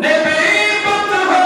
Nebi Batıha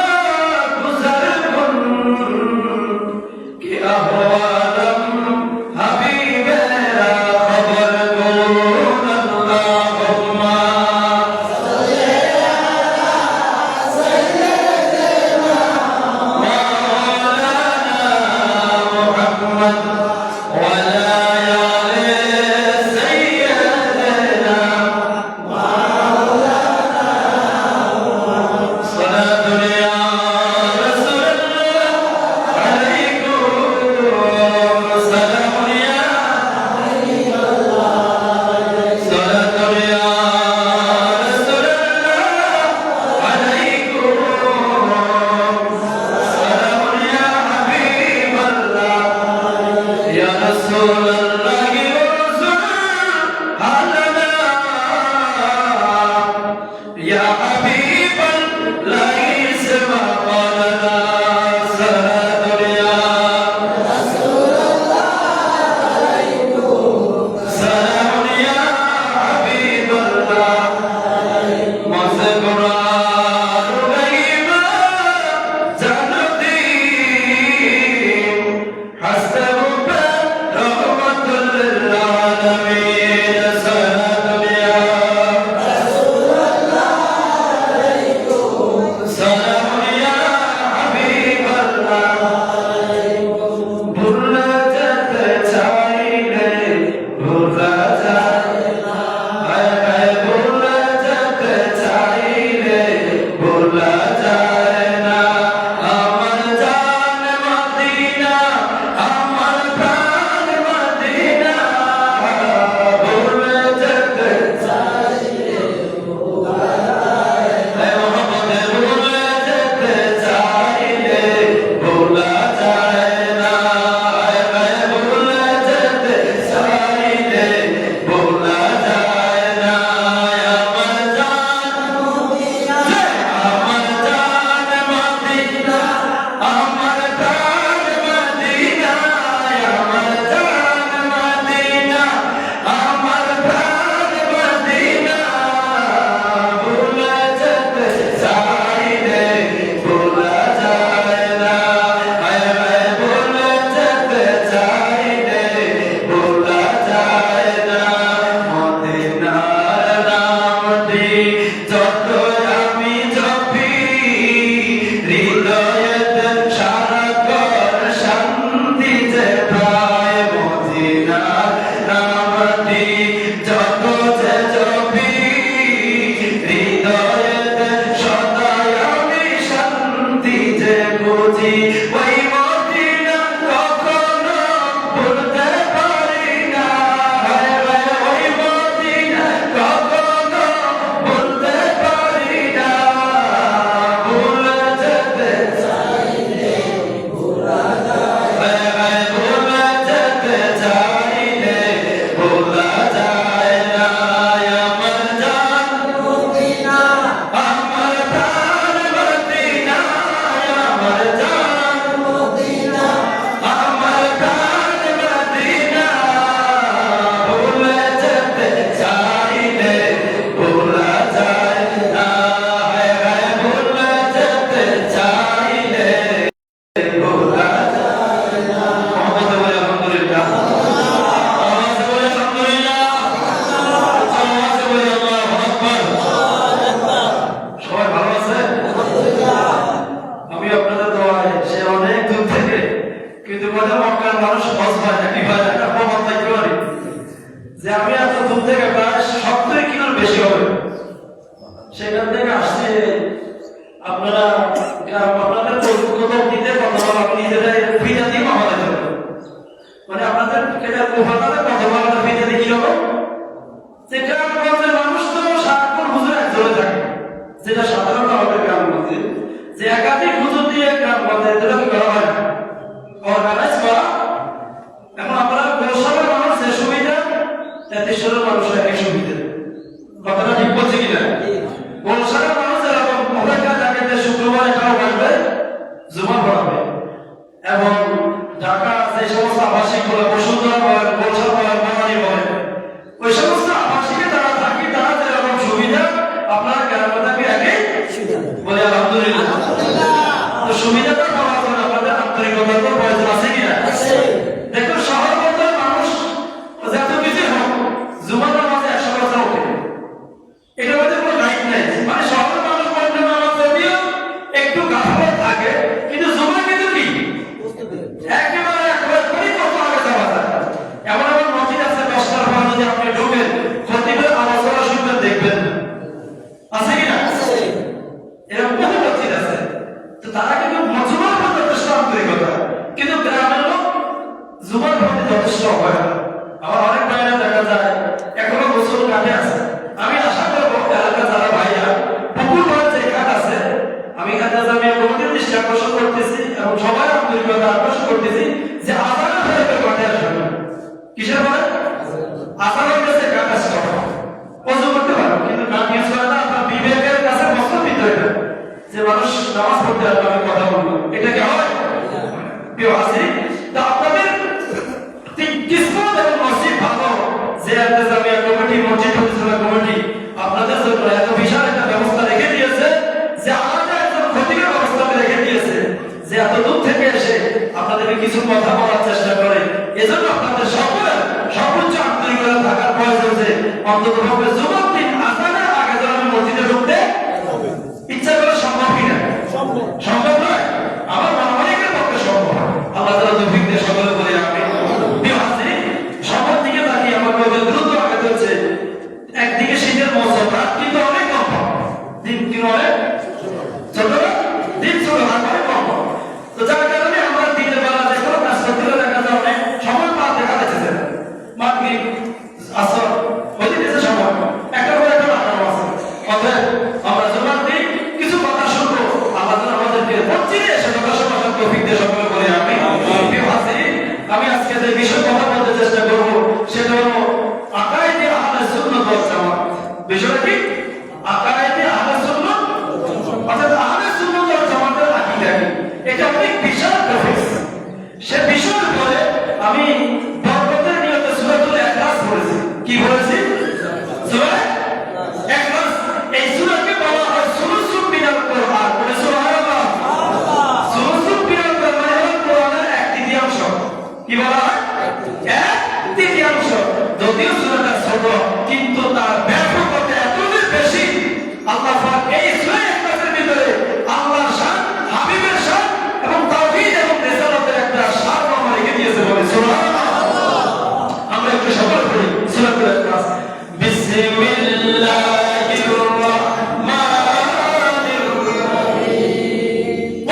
বিসমিল্লাহির রহমানির রহিম।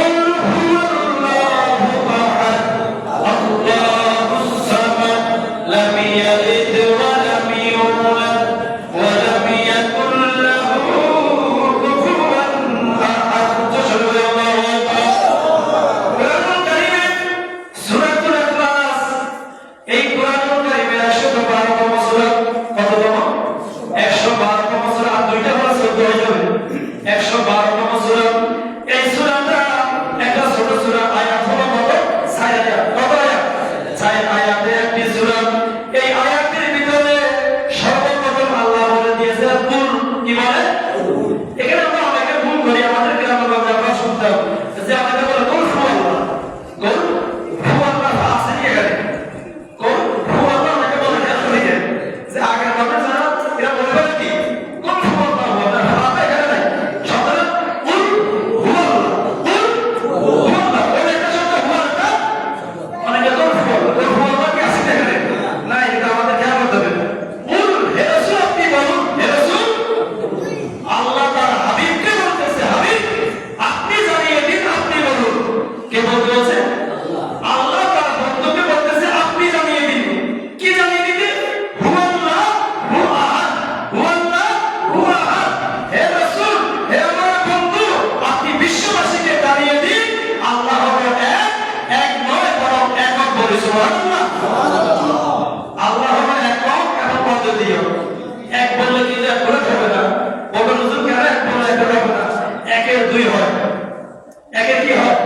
একের কি হয়?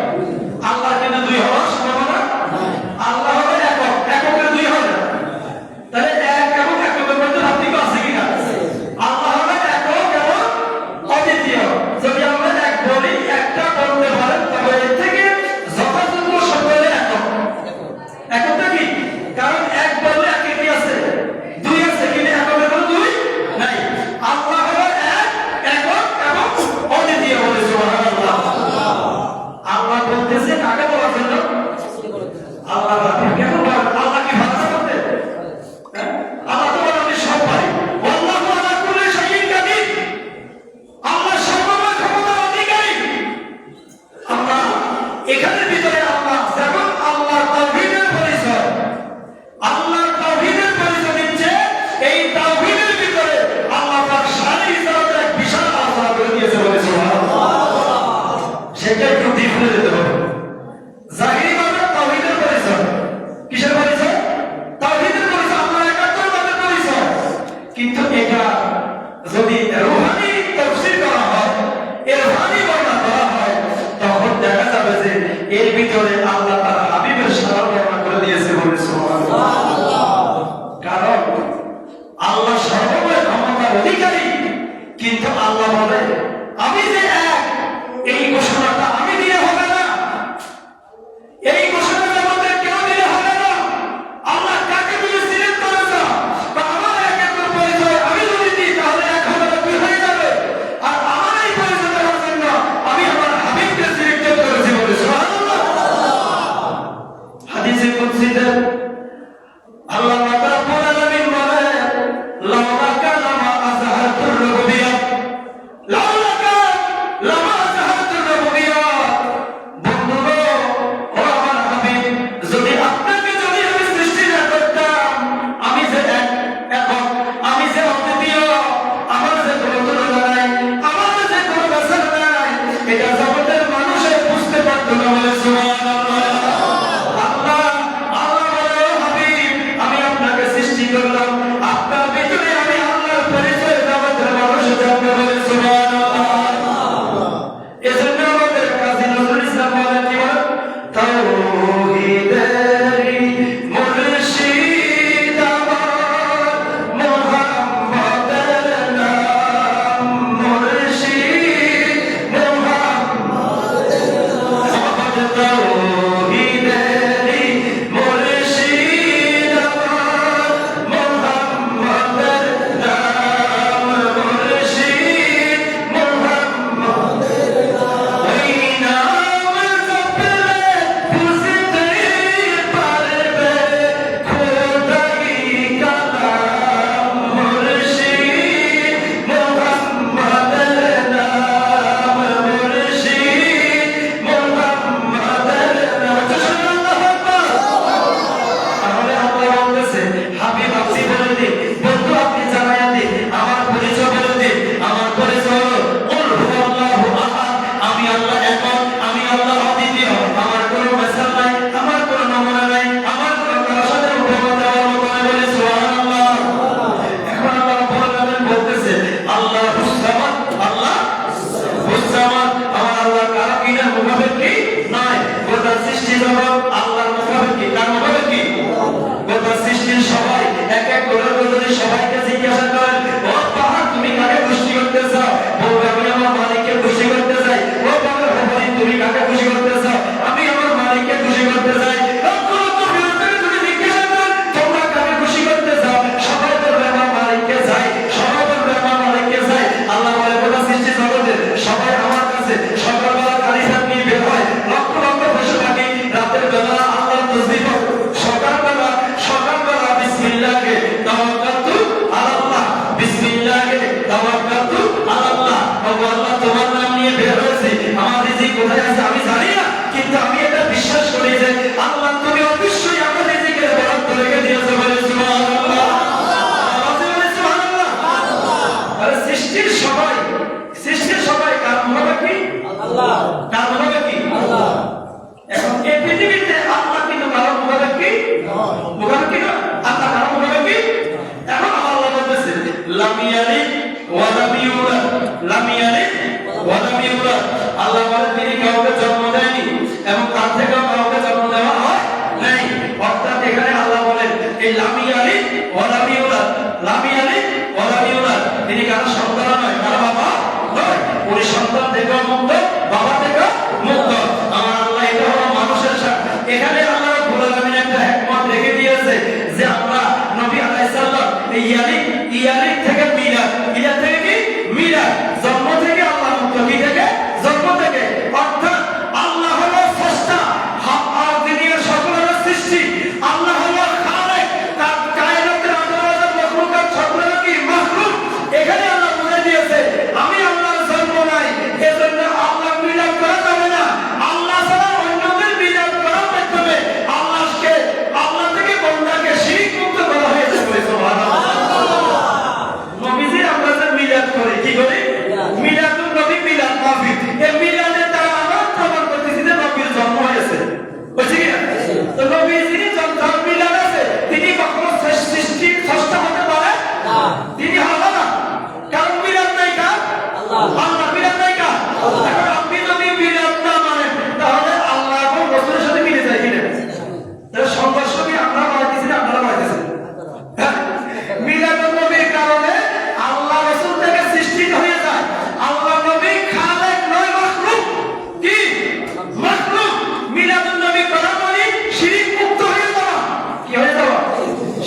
আল্লাহ কিন্তু দুই হওয়ার সম্ভাবনা আল্লাহ হবে একক, এককের দুই হবে। তাহলে এক এবং এককের মধ্যে পার্থক্য আছে কিনা? আল্লাহ হবে একক এবং অদ্বিতীয়। যদি আমরা এক বলি, একটা বলতে পারেন, তবে এর থেকে যথাযথ শব্দ হলো একক। এককটা কি? কারণ এক বললে একে কি আছে? দুই আছে, কিন্তু এককের কোনো দুই নাই। আল্লাহ হলো এক, একক এবং অদ্বিতীয় বলে সুবহানাল্লাহ। আল্লাহ বলতেছে কাকে বলার জন্য? আল্লাহ কেন বলেন? আল্লাহ কি ভাষা করতে? আল্লাহ তো বলেন আমি সব পারি। আল্লাহু আলা কুল্লি শাইইন কাদির। আল্লাহ সর্বময় ক্ষমতার অধিকারী। আল্লাহ এখানের ভিতরে আল্লাহ যেমন আল্লাহর তাওহীদের পরিচয়, আল্লাহর তাওহীদের পরিচয় দিচ্ছে, এই তাওহীদের ভিতরে আল্লাহ পাক শানে ইজাতের এক বিশাল আলোচনা করে দিয়েছে বলে সুবহানাল্লাহ। সেটা একটু ডিপ করে দিতে হবে। জাহিরি মানে তাওহীদের পরিচয়। কিসের পরিচয়? তাওহীদের পরিচয়, আল্লাহর একাত্মবাদের পরিচয়। কিন্তু এটা যদি রূহানি তাফসীর করা হয়, ইরফানি বর্ণনা করা হয়, তখন দেখা যাবে যে এর ভিতরে আল্লাহ তার হাবিবের সারা বর্ণনা করে দিয়েছে বলে সুবহানাল্লাহ। কারণ আল্লাহ সর্বময় ক্ষমতার অধিকারী, কিন্তু আল্লাহ বলে আমি যে এক, এই ঘোষণাটা আমি দিয়ে হবে না, এই ঘোষণাটা আমাদের কেউ দিয়ে হবে না। আল্লাহ কাকে দিয়ে সিলেক্ট করেছে? বা আমার একের পরিচয় আমি যদি দিই, তাহলে এক হবে না, দুই হয়ে যাবে। আর আমার এই পরিচয় দেওয়ার জন্য আমি আমার হাবিবকে সিলেক্ট করেছি বলে সুবহানাল্লাহ। হাদিসে কুদসিতে আল্লাহ রাব্বুল আলামিন বলেন, লাউলাকা লামা আযহারতুর রুবুবিয়্যাহ, লাউলাকা লামা আযহারতুর রুবুবিয়্যাহ। বন্ধুগণ, ও আমার হাবিব, যদি আপনাকে যদি আমি সৃষ্টি না করতাম, আমি যে এক, একক, আমি যে অদ্বিতীয়, আমার যে কোনো তুলনা নাই, আমার যে কোনো বেসার নাই, এটা জগতের মানুষে বুঝতে পারত না বলে সুবহানাল্লাহ। আল্লাহ বলে, ও হাবিব, আমি আপনাকে সৃষ্টি করলাম, আপনার ভিতরে আমি আল্লাহর পরিচয় জগতের মানুষ জানতে বলে সুবহানাল্লাহ। এজন্য আমাদের কাজী নজরুল ইসলাম বলেন, কি বলেন? তাওহীদেরই মুর্শিদ আমার মুহাম্মদের নাম, মুর্শিদ মুহাম্মদের নাম। তাওহীদেরই মুর্শিদ আমার মুহাম্মদের নাম, মুর্শিদ মুহাম্মদের নাম। ওই নাম জপলে বুঝতেই পারবে খোদাই কালাম, মুর্শিদ মুহাম্মদের নাম, মুর্শিদ মুহাম্মদের নাম। সুবহানাল্লাহু আকবার। তাহলে আল্লাহ বলতেছে, হাবিব আপনি বলে দিন, বন্ধু আপনি জানায়া দিন, আমার পরিচয় বলে দিন। আমার পরিচয় হলো কুল হুয়াল্লাহু আহাদ, আমি আল্লাহ একক, আমি আল্লাহ অদ্বিতীয়, আমার কোনো মেসাল নাই, আমার কোনো নমুনা নাই, আমার কোনো কারোর সাথে উপমা দেওয়ার মতো নাই বলে সুবহানাল্লাহ। এখন আল্লাহ রাব্বুল আলামিন বলতেছে, আল্লাহুস সামাদ, আল্লাহুস সামাদ, আমার আল্লাহ কারো কিনা মুখাপেক্ষী নাই। গোটা সৃষ্টি জগৎ আল্লাহর মুখাপেক্ষী। কার মুখাপেক্ষী? গোটা সৃষ্টির সবাই এক এক করে যদি সবাইকে জিজ্ঞাসা করেন, ও পাহাড় তুমি কাকে খুশি করতে চাও? বলবে আমি আমার মালিককে খুশি করতে চাই। ও পাহাড় তুমি কাকে খুশি করতে চাও? আমি আমার মালিককে খুশি করতে চাই। যদি জিজ্ঞাসা করেন তোমরা কাকে খুশি করতে চাও? সবাই বলবে আমার মালিককে চাই, সবাই বলবে আমার মালিককে চাই। আল্লাহ বলে গোটা সৃষ্টি জগতের সবাই আমার কাছে সকালবেলা খালি হাত নিয়ে বের হয়, লক্ষ লক্ষ পশু পাখি রাতের বেলা মিলাদুন নবী করা মানে শিরক মুক্ত হয়ে যাওয়া। কি হয়ে যাওয়া?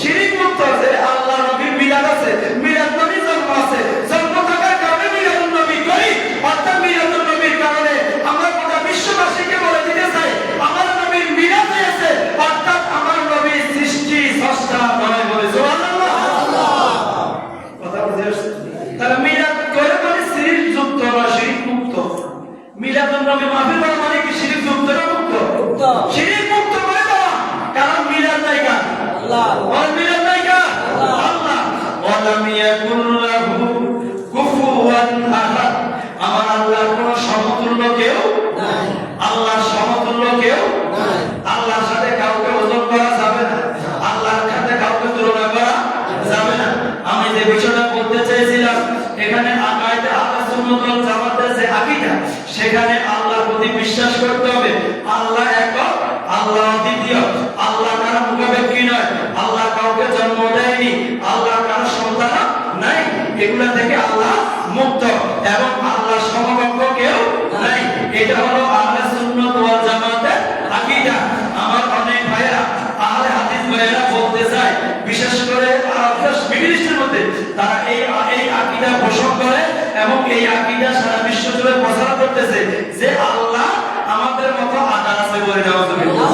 শিরক মুক্ত। যে আল্লাহ নবীর মিলাদ আছে, মিলাদ নবীর জন্ম আছে, জন্ম থাকার কারণে মিলাদুন নবী করি। অর্থাৎ মিলাদুন নবীর কারণে আমরা গোটা বিশ্ববাসীকে বলে দিতে চাই আমার নবীর মিলাদ হয়েছে, অর্থাৎ আমার নবীর সৃষ্টি স্রষ্টা নয় বলে। সুবহানাল্লাহ। কথা বুঝে আসছে? তাহলে মিলাদ করে মানে শিরক যুক্ত না শিরক মুক্ত। মিলাদুন নবী মাহফিল করা মানে কি শিরক যুক্ত না মুক্ত? শিরক মুক্ত করে দেওয়া। কারণ মিলাদ নাই কার? আল্লাহ। আর মিলাদ নাই কার? আল্লাহ। ওয়ালাম ইয়াকুল লাহু কুফুয়ান আহাদ। আমার আল্লাহর কোনো সমতুল্য কেউ নাই। আল্লাহর সমতুল্য কেউ নাই। আল্লাহর সাথে কাউকে ওজন করা যাবে না, আল্লাহর সাথে কাউকে তুলনা করা যাবে না। আমি যে বিষয়টা বলতে চাইছিলাম, এখানে আকায়েদে আহলে সুন্নাত ওয়াল জামাতের যে আকীদা, সেখানে আল্লাহর প্রতি বিশ্বাস করতে হবে। আল্লাহ একক, আল্লাহ দ্বিতীয়, আল্লাহ কারো মুখাপেক্ষী নয়, আল্লাহ কাউকে জন্ম দেয়নি, আল্লাহ কারো সন্তান নাই, এগুলা থেকে আল্লাহ মুক্ত এবং আল্লাহ সমকক্ষ কেউ নাই। এটা হলো আহলে সুন্নাত ওয়াল জামাতের আকীদা। আমার অনেক ভাইরা আহলে হাদিস ভাইরা বলতে চায়, বিশেষ করে মিডল ইস্টের মধ্যে তারা এই আকীদা পোষণ করে এবং এই আকীদা সারা বিশ্ব জুড়ে প্রচার করতেছে যে আল্লাহ আমাদের মতো আকার আছে বলে নাউযুবিল্লাহ।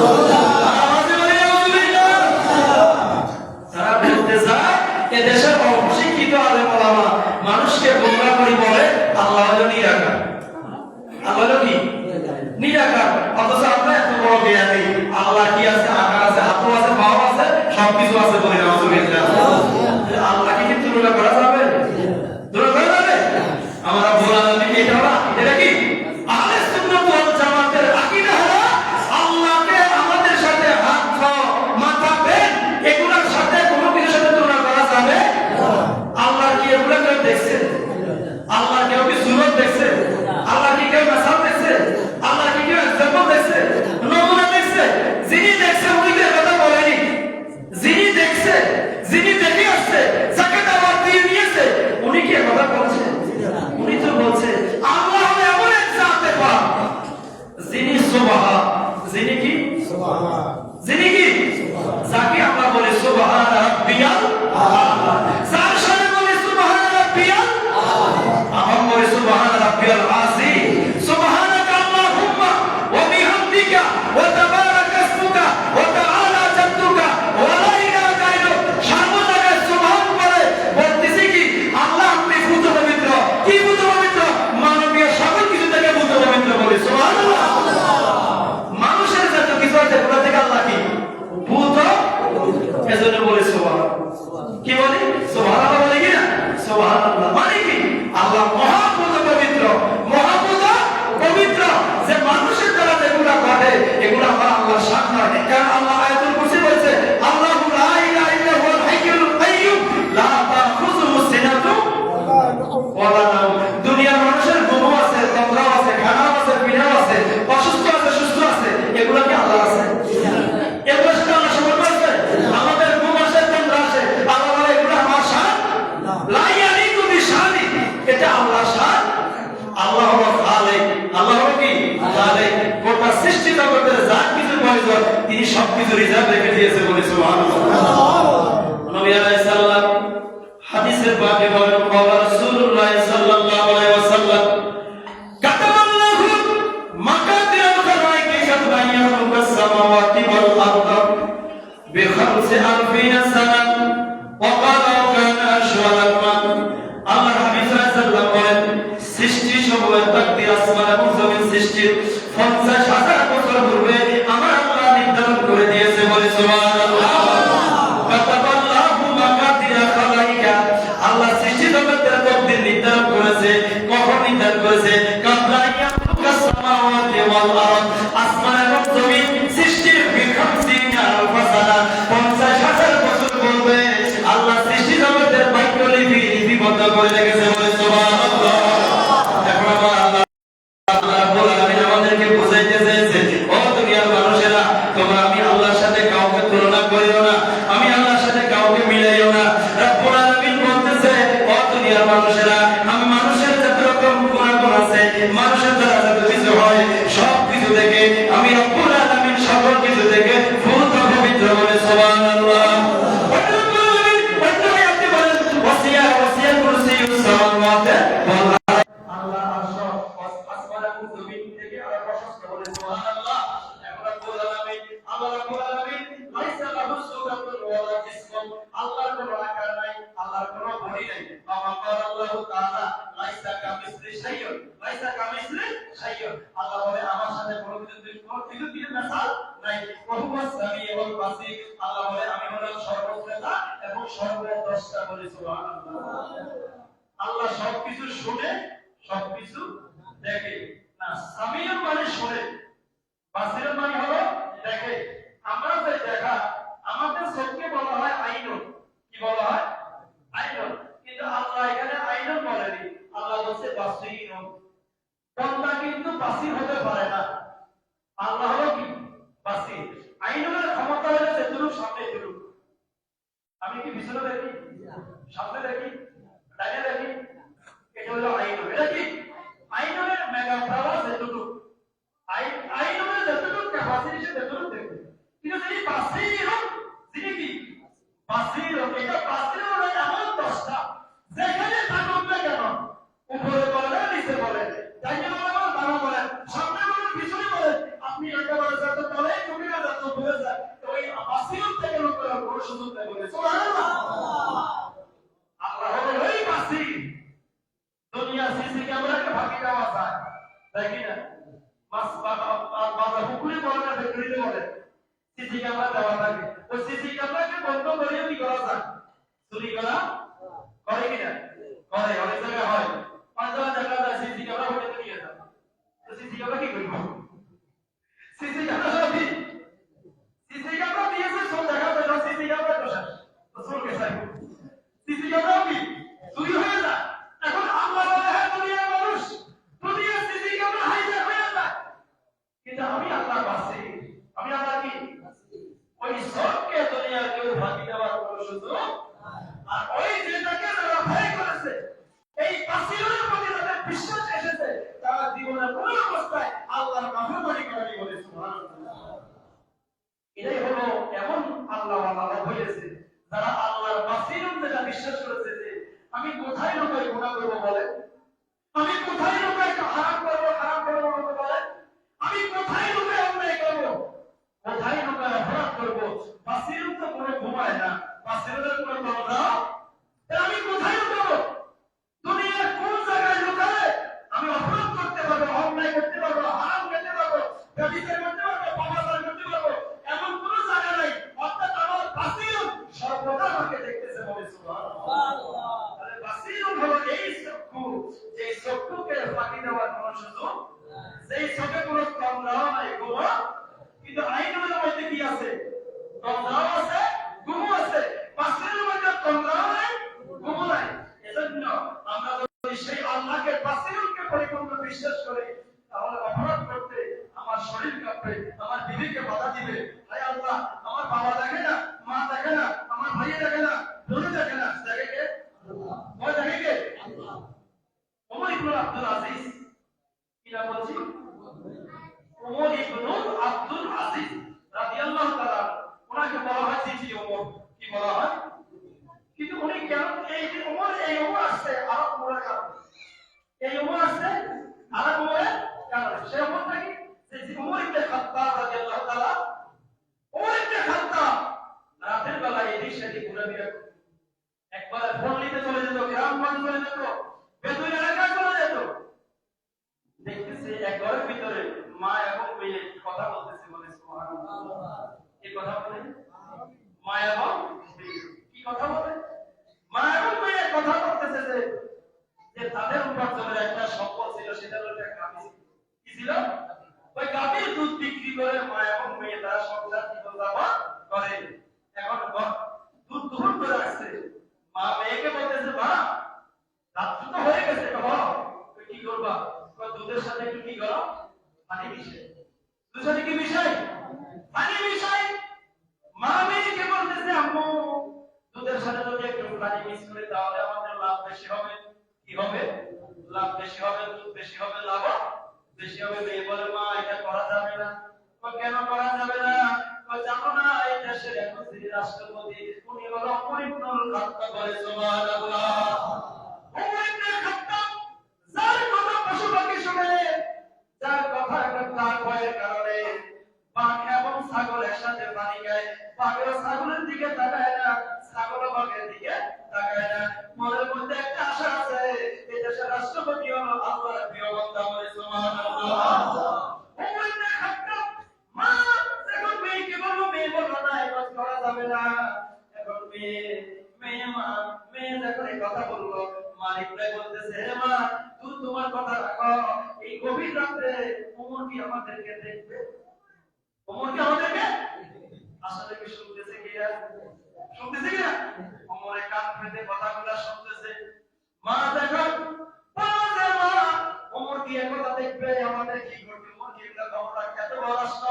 তারা বলতে চায় এদেশের অশিক্ষিত আলেম ওলামা মানুষকে গোমরাহ করে বলে আল্লাহ হলো নিরাকার। আল্লাহ হলো কি? নিরাকার। অথচ আমরা এত বড় জ্ঞানী, আল্লাহ কি আছে? আকার আছে, হাত আছে, পাও আছে, সবকিছু আছে বলে নাউযুবিল্লাহ। আল্লাহকে কি তুলনা করা যাবে? তুলনা করা যাবে? আমরা বলা যাবে এটা হলো এটা কি আহলে সুন্নাত ওয়াল জামাতের আকীদা হলো আল্লাহকে আমাদের সাথে হাত মাথা পেট এগুলোর সাথে কোনো কিছুর সাথে তুলনা করা যাবে না। আল্লাহ কি এগুলো কেউ দেখছে? আল্লাহ কেউ কি সুরত দেখছে? আল্লাহ কি কেউ মেসাল দেখছে? আল্লাহ কি কেউ এক্সাম্পল দেখছে? নমুনা দেখছে? যিনি দেখছে উনি তো কথা বলেনি। যিনি দেখছে, যিনি দেখে আসছে, যাকে দাওয়াত দিয়ে নিয়েছে, উনি কি কথা বলছে? উনি তো বলছে আল্লাহ হলো এমন এক জাতে পাক যিনি সুবহান, যিনি কি সুবহান, যিনি কি যাকে আমরা বলি সুবহান রাব্বিয়াল আ'লা, যার সাথে বলি সুবহান রাব্বিয়াল আ'লা, আমরা বলি সুবহান রাব্বিয়াল আযীম, সুবহানাকা আল্লাহুম্মা ওয়া বিহামদিকা ওয়া তাবারাকা ইসমুকা ওয়া তাআলা জাদ্দুকা ওয়া লা ইলাহা গায়রুক। সর্বজায়গায় সুবহান বলে বলতেছি কি আল্লাহ আপনি পূত পবিত্র। কি পূত পবিত্র? মানবীয় সকল কিছু থেকে পূত পবিত্র বলে সুবহানাল্লাহ। মানুষের যত কিছু আছে ওটা থেকে আল্লাহ কি পূত পবিত্র, এজন্য বলে সুবহান। কি বলে? সুবহানাল্লাহ বলে কি না? সুবহানাল্লাহ মানে কি আল্লাহ মহাপূত পবিত্র, মহাপূত পবিত্র। যে মানুষের দ্বারা যেগুলো ঘটে এগুলো আমার আল্লাহর শান নয়। কারণ আল্লাহ আয়াতুল কুরসি বলেছে আল্লাহু লা ইলাহা ইল্লা হুয়াল হাইয়ুল কাইয়্যুম লা তাখুযুহু সিনাতুন ওয়া লা নাওম। দুনিয়ার মানুষের ঘুমও আছে, তন্দ্রাও আছে, খানাও আছে, পিনাও আছে, অসুস্থ আছে, সুস্থ আছে, এগুলো কি আল্লাহ আছে? এগুলো সাথে আল্লাহ সম্পর্ক আছে? আমাদের ঘুম আসে, তন্দ্রা আসে, আল্লাহ বলে এগুলো আমার শান লা ইয়ালিকু বিশানি, এটা আল্লাহর শান। আল্লাহ হলো খালিক। আল্লাহ হলো কি? খালিক। গোটা সৃষ্টি জগতের যা কিছু প্রয়োজন তিনি সবকিছু রিজার্ভ রেখে দিয়েছে বলে সুবহানাল্লাহ। নবী আলাইহিস সালাম হাদিসের পাকে বলেন ক্বালা রাসূলুল্লাহ সাল্লাল্লাহু আলাইহি ওয়াসাল্লাম কাতাবাল্লাহু মাকাতিরাল খালাইকি কামা ইয়াখলুকাস সামাওয়াতি ওয়াল আরদ বিখামসি আলফিনা সানা ওয়া ক্বালা কানা আশওয়ালাল মা। আল্লাহর হাবিব সাল্লাল্লাহু আলাইহি ওয়াসাল্লাম বলেন সৃষ্টি সময়ের তাকদীর আসমান এবং জমিন সৃষ্টির 50,000 বছর পূর্বে আমার আল্লাহ নির্ধারণ করে দিয়েছে বলে সুবহানাল্লাহ। কাতাবাল্লাহু মাকাতিরা খালাইকা, আল্লাহ সৃষ্টি জগতের তাকদীর নির্ধারণ করেছে। কখন নির্ধারণ করেছে? কাবলা ইয়াখলুকাস সামাওয়াতি ওয়াল আরদ, আসমান এবং জমিন সৃষ্টির বিখামসিনা আলফাসানা 50,000 বছর পূর্বে আল্লাহ সৃষ্টি জগতের বাক্যলিপি লিপিবদ্ধ করে রেখেছে বলে সুবহানাল্লাহ। এখন আমার আল্লাহ আমাদেরকে বোঝাইতে চেয়েছে ও দুনিয়ার মানুষেরা তোমরা আমি আল্লাহর সাথে কাউকে তুলনা করিও না, আমি আল্লাহর সাথে কাউকে মিলাইও না। রব্বুল আলামিন বলতেছে ও দুনিয়ার মানুষেরা আমি মানুষের যত রকম গুনাহ আছে, মানুষের দ্বারা যত কিছু হয় সব কিছু থেকে আমি রব্বুল কিন্তু কি মিসাল নাই ওহুয়া সামিউল বাসীর আল্লাহ বলে আমি হলাম সর্বশ্রোতা এবং সর্বদ্রষ্টা বলে সুবহানাল্লাহ আল্লাহ সবকিছু শুনে সবকিছু দেখে না সামিউল মানে শুনে বাসীর মানে হলো দেখে আমরা যে দেখা আমাদের চোখকে বলা হয় আইনুন কি বলা হয় আইনুন কিন্তু আল্লাহ এখানে আইনুন বলেনি আল্লাহ বলছে বাসীরুন বান্দা কিন্তু বাসীর হতে পারে না আল্লাহ হলো কি বাসীর আইনুনের ক্ষমতা হলো যেটুকু সামনে যেটুকু আমি কি পিছনে দেখি সামনে দেখি ডাইনে দেখি এটা হলো আইনুন এটা কি আইনুনের মেগা পাওয়ার যেটুকু আইনুনের যেটুকু ক্যাপাসিটি যেটুকু দেখে কিন্তু যদি বাসীর যিনি কি বাসীর এটা বাসীর হলো এমন দশটা যেখানে থাকুক না কেন উপরে বলে নিচে বলে ডাইনে বলে বামে বলে সামনে বলে পিছনে বলে আপনি একেবারে যাতে তলে চুপি না যাতে ভুলে যায় তো ওই বাসীর থেকে লোক করার কোনো সুযোগ নেই বলে সুবহানাল্লাহ আল্লাহ হলো ওই বাসীর দুনিয়া সিসি ক্যামেরাকে ভাগি দেওয়া যায় দেখি না মাস বাবা পুকুরে বলে না ফ্যাক্টরিতে বলে সিসি ক্যামেরা দেওয়া থাকে ওই সিসি ক্যামেরাকে বন্ধ করে কি করা যায় চুরি করা করে কিনা করে অনেক জায়গায় হয় পাঁচজন দেখা যায় সিসি ক্যামেরা হোটেলে নিয়ে যায় তো সিসি ক্যামেরা কি করব সিসি ক্যামেরা কি সিসি ক্যামেরা দিয়েছে সব দেখা যায় না সিসি ক্যামেরা দোষা তো চোরকে চাই সিসি ক্যামেরা কি চুরি হয়ে যায় এখন আল্লাহ বলে হ্যাঁ দুনিয়ার মানুষ দুনিয়ার সিসি ক্যামেরা হাইজ্যাক হয়ে যায় কিন্তু আমি আল্লাহ বাসি আমি আল্লাহ কি ওই সবকে দুনিয়ার কেউ ভাগি দেওয়ার কোনো সুযোগ আর ওই যেটাকে যারা ভয় করেছে এই বাসিরের প্রতি যাদের বিশ্বাস এসেছে তারা জীবনের কোনো অবস্থায় আল্লাহর নাফরমানি করেনি বলে সুবহানাল্লাহ এটাই হলো এমন আল্লাহ ওয়ালা হয়েছে যারা আল্লাহর বাসিরের যেটা বিশ্বাস করেছে যে আমি কোথায় লোকের গুনাহ করব বলে আমি কোথায় লোকের হারাম করব বলে আমি কোথায় লোকের অন্যায় করব কোথায় লোকের অপরাধ করব বাসির তো কোনো ঘুমায় না বাসিরের কোনো দরজা আমি কোথায় লুকাবো দুনিয়ার কোন জায়গায় লুকালে আমি অপরাধ করতে পারবো অন্যায় করতে পারবো হারাম খেতে পারবো ব্যভিচার করতে পারবো পাপাচার করতে পারবো এমন কোন জায়গা নাই অর্থাৎ আমার বাসির সর্বদা আমাকে দেখতেছে বলে সুবহানাল্লাহ তাহলে বাসির হলো এই চক্ষু যে চক্ষুকে ফাঁকি দেওয়ার কোনো সুযোগ সেই চোখে কোনো তন্দ্রাও নাই গোবা কিন্তু আইনের মধ্যে কি আছে তন্দ্রাও আছে গুম আছে বাসিরের মধ্যে তন্দ্রাও নাই গুম নাই এজন্য আমরা যদি সেই আল্লাহকে বাসিরকে পরিপূর্ণ বিশ্বাস করি তাহলে অপরাধ করতে আমার শরীর কাঁপবে আমার বিবেকে বাধা দিবে হায় আল্লাহ আমার বাবা দেখে না মা দেখে না আমার ভাই দেখে না বোন দেখে না দেখে কে আল্লাহ ওই দেখে কে আল্লাহ ওমর ইবনে আব্দুল আজিজ কি নাম বলছি ওমর ইবনে আব্দুল আজিজ রাদিয়াল্লাহু তাআলা ওনাকে বলা হয় চিঠি ওমর কি বলা হয় কিন্তু উনি কেন এই যে ওমর আসছে আরব ওমরের কারণে এই ওমর আসছে আরব ওমরের কারণে সে ওমর নাকি যে ওমর ইবনে খাত্তাব রাদিয়াল্লাহু তাআলা ওমর ইবনে খাত্তাব রাতের বেলা এদিক সেদিক ঘোরাফেরা করত একবার পল্লীতে চলে যেত গ্রামগঞ্জ চলে যেত বেদুইন এলাকায় চলে যেত দেখতেছে এক ঘরের ভিতরে মা এবং মেয়ে কথা বলতেছে বলে সুবহানাল্লাহ এই কথা বলে মা এবং কি কথা বলে মা এবং মেয়ে কথা বলতেছে যে তাদের উপার্জনের একটা সম্পদ ছিল সেটা হলো একটা গাভী কি ছিল ওই গাভীর দুধ বিক্রি করে মা এবং মেয়ে তারা সংসার জীবনযাপন করে এখন দুধ দহন করে আসছে মা মেয়েকে বলতেছে মা রাত্রি তো হয়ে গেছে বাবা তুই কি করবা দুধের সাথে একটু কি করো পানি মিশাই দুধের সাথে কি মিশাই পানি মিশাই মা মেয়েকে বলতেছে আম্মু দুধের সাথে যদি একটু পানি মিক্স করে তাহলে আমাদের লাভ বেশি হবে কি হবে লাভ বেশি হবে দুধ বেশি হবে লাভ বেশি হবে মেয়ে বলে মা এটা করা যাবে না কেন করা যাবে না জানো না এই দেশের এখন যিনি রাষ্ট্রপতি উনি হলো ওমর ইবনুল খাত্তাব বলে সুবহানাল্লাহ ওমর ইবনুল খাত্তাব যার কথা পশু পাখি শুনে যার কথা একটা ভয়ের কারণে বাঘ এবং ছাগল একসাথে পানি খায় বাঘের ছাগলের দিকে তাকায় না ছাগল বাঘের দিকে তাকায় না মনের মধ্যে একটা আশা আছে এই দেশের রাষ্ট্রপতি হলো আল্লাহর প্রিয় বান্দা বলে সুবহানাল্লাহ ওমর ইবনুল খাত্তাব মালিক ভাই বলতেছে, হে মা তুই তোমার কথা রাখো, এই গভীর রাতে ওমর কি আমাদেরকে দেখবে? ওমর কি আমাদেরকে আসলে কি শুনতেছে কিনা? শুনতেছে কিনা? ওমরের কান পেতে কথাগুলো শুনতেছে। মা দেখো, বলে মা ওমর কি একথা দেখবে? আমাদের কি করবে? ওমর কি এটা খবর রাখবে? এত বড় রাষ্ট্র,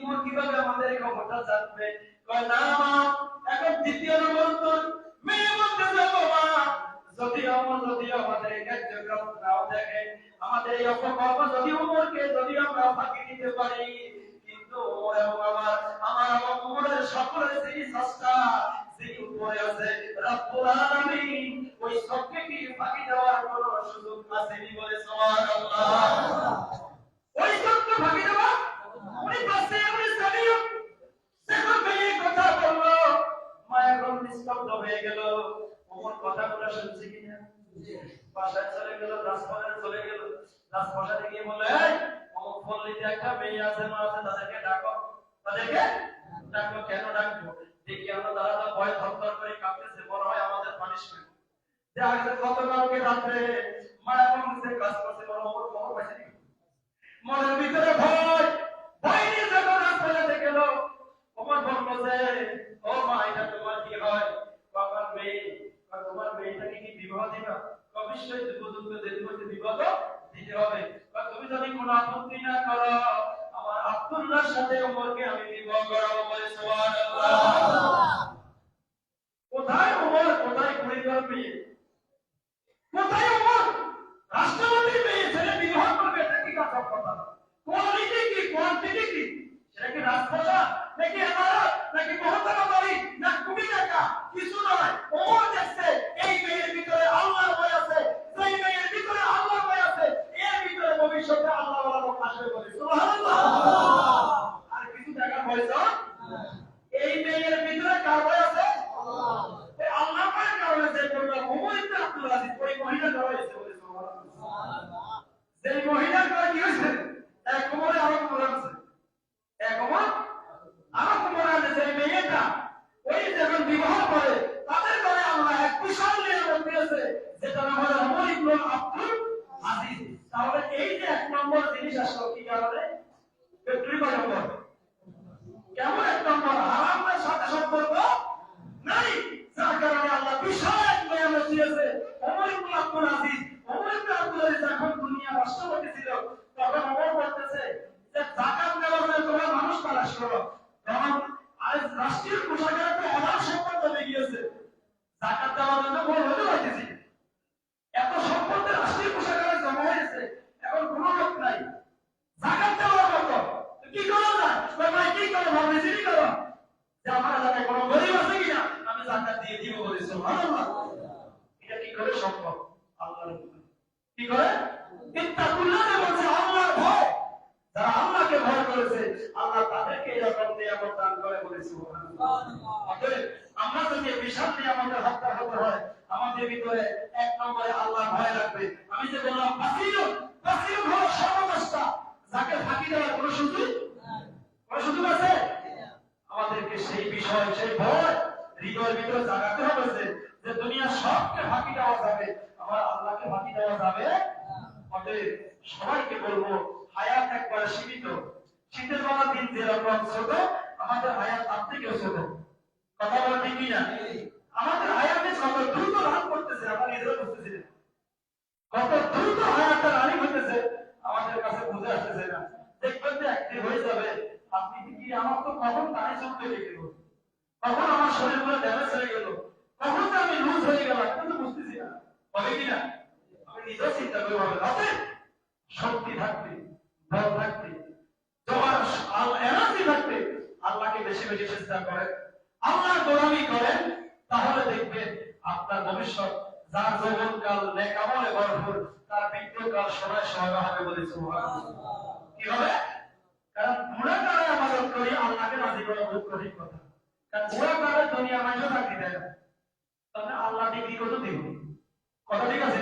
ওমর কিভাবে আমাদের এই খবরটা জানবে? কয় না মা, এখন দ্বিতীয় নম্বর মেয়ে বলতেছে, বাবা যদি আমাদের কার্যক্রম নাও দেখে, আমাদের এই অপকর্ম যদি ওমরকে যদি আমরা ফাঁকি দিতে পারি, কিন্তু ওমর এবং আমার ওমরের সকলের সেই সস্তা সেই উপরে আছে রব্বুল আলামিন, ওই সবকে কি ফাঁকি দেওয়ার কোনো সুযোগ আসেনি? বলে সুবহানাল্লাহ। ওই সবকে ফাঁকি দেওয়া উনি পাশে উনি সামিও যখন মেয়ে কথা বললো, মায়ের রং নিস্তব্ধ হয়ে গেল। ওমর কথাগুলো শুনছে কিনা? বাসায় চলে গেল, রাজপথে চলে গেল। রাজপ্রাসাদে গিয়ে বলে, এই অমুক পল্লীতে একটা মেয়ে আছে, মা আছে, তাদেরকে ডাকো। তাদেরকে ডাকো। কেন ডাকবো? দেখি আমরা তারা তো ভয় থরথর করে কাঁপতেছে, মনে হয় আমাদের পানিশমেন্ট। যে আগে গতকালকে রাত্রে মা এবং যে কাজ করছে, বড় অমর খবর পাইছে নাকি? মনের ভিতরে ভয়, ভয় নিয়ে যখন রাজপ্রাসাদে গেল, ওমর বলল যে, ও মা, এটা তোমার কি হয়? বাবার মেয়ে। তোমার মেয়েটাকে কি বিবাহ দিবা? অবশ্যই যুবদুগ্ধ দেরি করতে বিবাহ দিতে হবে। তুমি যদি কোনো আপত্তি না করো, আমার আব্দুল্লাহর সাথে ওমরকে আমি বিবাহ করাবো। বলে সুবহানাল্লাহ। কোথায় ওমর? কোথায় কুড়িদার মেয়ে? কোথায় ওমর? রাষ্ট্রপতির মেয়ে ছেলে বিবাহ করবে, এটা কি কথা? কোয়ালিটি কি, কোয়ান্টিটি কি? সেটা কি রাজপ্রাসাদ নাকি ইমারত নাকি মহতরম বাড়ি না কোটি টাকা? কিছু নয়। ওমর দেখছে এই মেয়ের ভিতরে আল্লাহর ভয় আছে, সেই মেয়ের ভিতরে আল্লাহর ভয় আছে, এর ভিতরে ভবিষ্যতে আল্লাহ ওয়ালা লোক আসবে। বলে সুবহানাল্লাহ। আর কিছু টাকা পয়সা? এই মেয়ের ভিতরে কার ভয় আছে? আল্লাহ। এই আল্লাহর ভয়ের কারণে যে তোমরা ওমর ইবনে আব্দুল আজিজ ওই মহিলা ধরা হয়েছে। বলে সুবহানাল্লাহ। সেই মহিলার কথা কি হয়েছে? এক ওমরে আরো কোমর আছে, এক ওমর আরো কোমর আছে। সেই মেয়েটা ওই যখন বিবাহ করে, তাদের ঘরে আল্লাহ এক বিশাল নিয়ামত দিয়েছে, যেটা নাম হলো ওমর ইবনে আব্দুল আজিজ। তাহলে এই যে এক নম্বর জিনিস আসলো, কি কারণে? ফ্যাক্টরি বা নম্বর কেমন এক নম্বর হারামের সাথে সম্পর্ক নাই, যার কারণে আল্লাহ বিশাল এক নিয়ামত দিয়েছে ওমর ইবনে আব্দুল আজিজ। ওমর ইবনে আব্দুল আজিজ যখন দুনিয়া রাষ্ট্রপতি ছিল, তখন ওমর বলতেছে যে যাকাত দেওয়ার জন্য তোমরা মানুষ তালাশ করো। তখন আজ রাষ্ট্রীয় কোষাগারে একটা অনার সম্পদ জমে গিয়েছে, যাকাত দেওয়ার জন্য বল হতে পারতেছি। এত সম্পদ রাষ্ট্রীয় কোষাগারে জমা হয়েছে, এখন কোনো লোক নাই যাকাত দেওয়ার মতো। কি করা যায়? ভাই কি করো? ভাবছি কি করো যে আমার এলাকায় কোনো গরিব আছে কিনা, আমি যাকাত দিয়ে দিব। বলে সুবহানাল্লাহ। এটা কি করে সম্ভব? আল্লাহর হুকুমে। কি করে? ইত্তাকুল্লাহ বলছে আল্লাহর ভয়। যারা আল্লাহকে ভয় করেছে, আল্লাহ তাদেরকে এরকম নিয়ামত দান করে। বলে সুবহানাল্লাহ। অতএব আমরা যদি বিশাল নিয়ামতের হকদার হতে হয়, আমাদের ভিতরে এক নম্বরে আল্লাহর ভয় লাগবে। আমি যে বললাম বাসিরুল হলো সর্বনাশা, যাকে ফাঁকি দেওয়ার কোনো সুযোগ নাই। কোনো সুযোগ আছে? আমাদেরকে সেই বিষয়, সেই ভয় হৃদয়ের ভিতরে জাগাতে হবে যে দুনিয়ার সবকে ফাঁকি দেওয়া যাবে, আমার আল্লাহকে ফাঁকি দেওয়া যাবে না। অতএব সবাইকে বলবো, হায়াত একবার সীমিত। শীতের বেলা দিন যেরকম ছোট, আমাদের হায়াত তার থেকেও ছোট। কথা বলা ঠিক কিনা? আমাদের হায়াতে কত দ্রুত রান করতেছে, আমরা নিজেরা বুঝতেছি না। কত দ্রুত হায়াতটা রানিং হইতেছে, আমাদের কাছে বুঝে আসতেছে না। দেখবেন যে অ্যাক্টিভ হয়ে যাবে, আপনি কি আমার তো কখন টানে চলতে লেগে গেল, কখন আমার শরীরগুলো ড্যামেজ হয়ে গেল, কখন যে আমি লুজ হয়ে গেলাম, কিন্তু বুঝতেছি না। হবে কিনা? আমি নিজেও চিন্তা করে ভাবে রাতে শক্তি থাকবে, বল থাকবে, তোমার এনার্জি থাকবে, আল্লাহকে বেশি বেশি চেষ্টা করেন, আল্লাহর গোলামি করেন, তাহলে দেখবেন আপনার ভবিষ্যৎ, যার যৌবনকাল নেক আমলে ভরপুর, তার মৃত্যুকাল সোনায় সোহাগা হবে। বলে সুবহানাল্লাহ। কি হবে? কারণ বুড়া কালে আমাদের করি, আল্লাহকে রাজি করা খুব কঠিন কথা। কারণ বুড়া কালে দুনিয়া মানুষ চাকরি দেয় না, তাহলে আল্লাহ ডিগ্রি কত দিব? কথা ঠিক আছে?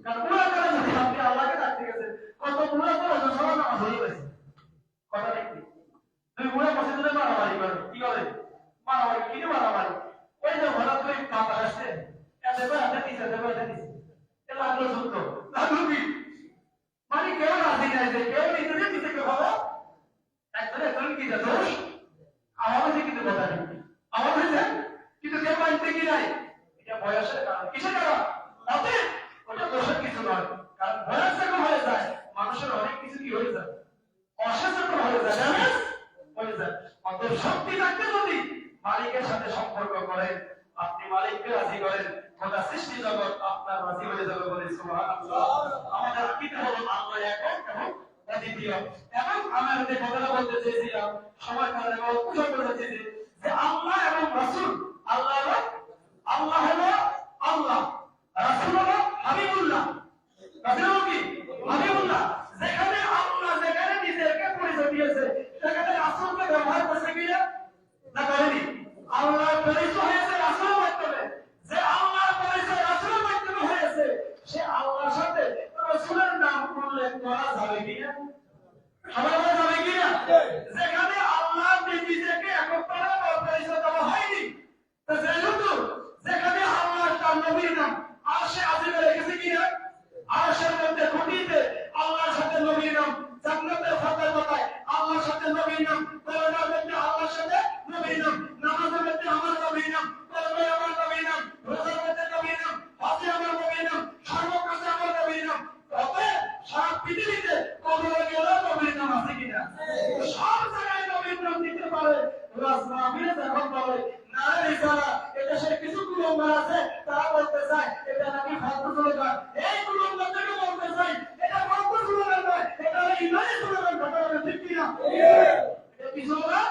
কারণ বুড়া কালে যদি আপনি আল্লাহকে ডাকতে গেছেন, কত বুড়া তো সবার নামাজ হয়ে গেছে। কথা ঠিক? তুমি বুড়া বসে ধরে মারামারি করো, কি করে মারামারি? কি মারামারি? ওই যে হঠাৎ করে পাতা আসছে, এত করে হাতে দিচ্ছে, এত করে হাতে দিচ্ছে, লাগলো যুদ্ধ, লাগলো কি? মানে কেউ রাজি নাই যে কেউ নিজেদের নিজেকে ভালো একজন কি দোষ আমাদের কিন্তু কথা নেই, আমাদের কিন্তু কেউ মানতে কি নাই, এটা বয়সের কারণ। কিসের কারণ? অতএব ওটা দোষের কিছু নয়, কারণ বয়স যখন হয়ে যায় মানুষের অনেক কিছু কি হয়ে যায়, অসচেতন হয়ে যায়, ড্যামেজ হয়ে যায়। অতএব শক্তি থাকতে যদি মালিকের সাথে সম্পর্ক করেন, আপনি মালিককে রাজি করেন, গোটা সৃষ্টি জগৎ আপনার রাজি হয়ে যাবে বলে সুবহানাল্লাহ। আমাদের আকীদা হলো আল্লাহ একক এবং অদ্বিতীয়। এবং আমরা যে কথাটা বলতে চেয়েছিলাম সময় কারণে অল্প বলেছি যে আল্লাহ এবং রাসূল, আল্লাহ হলো আল্লাহ, রাসূল হলো হাবিবুল্লাহ। রাসূল হলো কি? হাবিবুল্লাহ। যেখানে আল্লাহ যেখানে নিজেকে পরিচয় দিয়েছে সেখানে রাসূলকে ব্যবহার করছে কি না করেনি? আল্লাহর পরিচয় হয়েছে রাসূলের মাধ্যমে, যে আল্লাহর পরিচয় রাসূলের মাধ্যমে হয়েছে সে আল্লাহর সাথে রাসূলের নাম উল্লেখ করা যাবে কি না? সবাই বলা যাবে কি না? যেখানে আল্লাহ নিজেকে একত্রে পরিচয় দেওয়া হয়নি, তো যেহেতু যেখানে আল্লাহ তার নবীর নাম আরশে আজিমে রেখেছে কি না? আরশের মধ্যে খুঁটিতে আল্লাহর সাথে নবীর নাম, জান্নাতের ফাতের পাতায় আল্লাহর সাথে নবীর নাম, কোরআনের মধ্যে আল্লাহর সাথে নবীর নাম, নামাজের মধ্যে আমার নবীর নাম, কলমে আমার নবীর নাম, রোজার মধ্যে নবীর নাম, হজে আমার নবীর নাম, সর্বকাজে আমার নবীর নাম। তবে সারা পৃথিবীতে কবরে গেলেও নবীর নাম আছে কিনা? সব জায়গায় নবীর নাম দিতে পারে। রাসূল যখন বলে না রিসালা, এটা সে কিছু কুলঙ্গার আছে তারা বলতে চায় এটা নাকি ফালতু স্লোগান। এই কুলঙ্গার থেকে বলতে চাই এটা ফালতু স্লোগান নয়, এটা হলো ইমানি স্লোগান। কথা বলে ঠিক কিনা? এটা কি স্লোগান?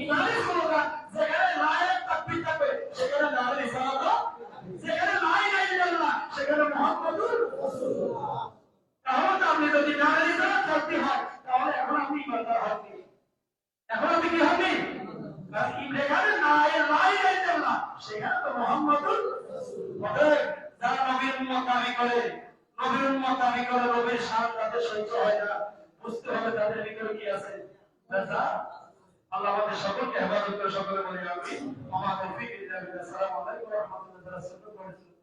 ইমানি স্লোগান। যেখানে লা ইলাহা তাকবীর থাকবে সেখানে না রিসালা তো, যেখানে লা ইলাহা ইল্লাল্লাহ সেখানে মুহাম্মাদুর রাসূলুল্লাহ। তাহলে আপনি যদি না রিসালা করতে হয় তাহলে এখন আপনি ইমানদার হবেন। এখন আপনি কি হবেন? যেখানে সেখানে তো মুহাম্মাদুর রাসূলুল্লাহ। যারা নবীর উম্মত দাবি করে, নবীর শান তাদের সহ্য হয় না, বুঝতে হবে তাদের ভিতরে কি আছে। আল্লাহ আমাদের সকলকে হেফাজত করে সকলে বলি আমিন। ওয়া মা তাওফীক ইল্লা বিল্লাহ। আসসালামু আলাইকুম ওয়া রাহমাতুল্লাহি ওয়া বারাকাতুহু।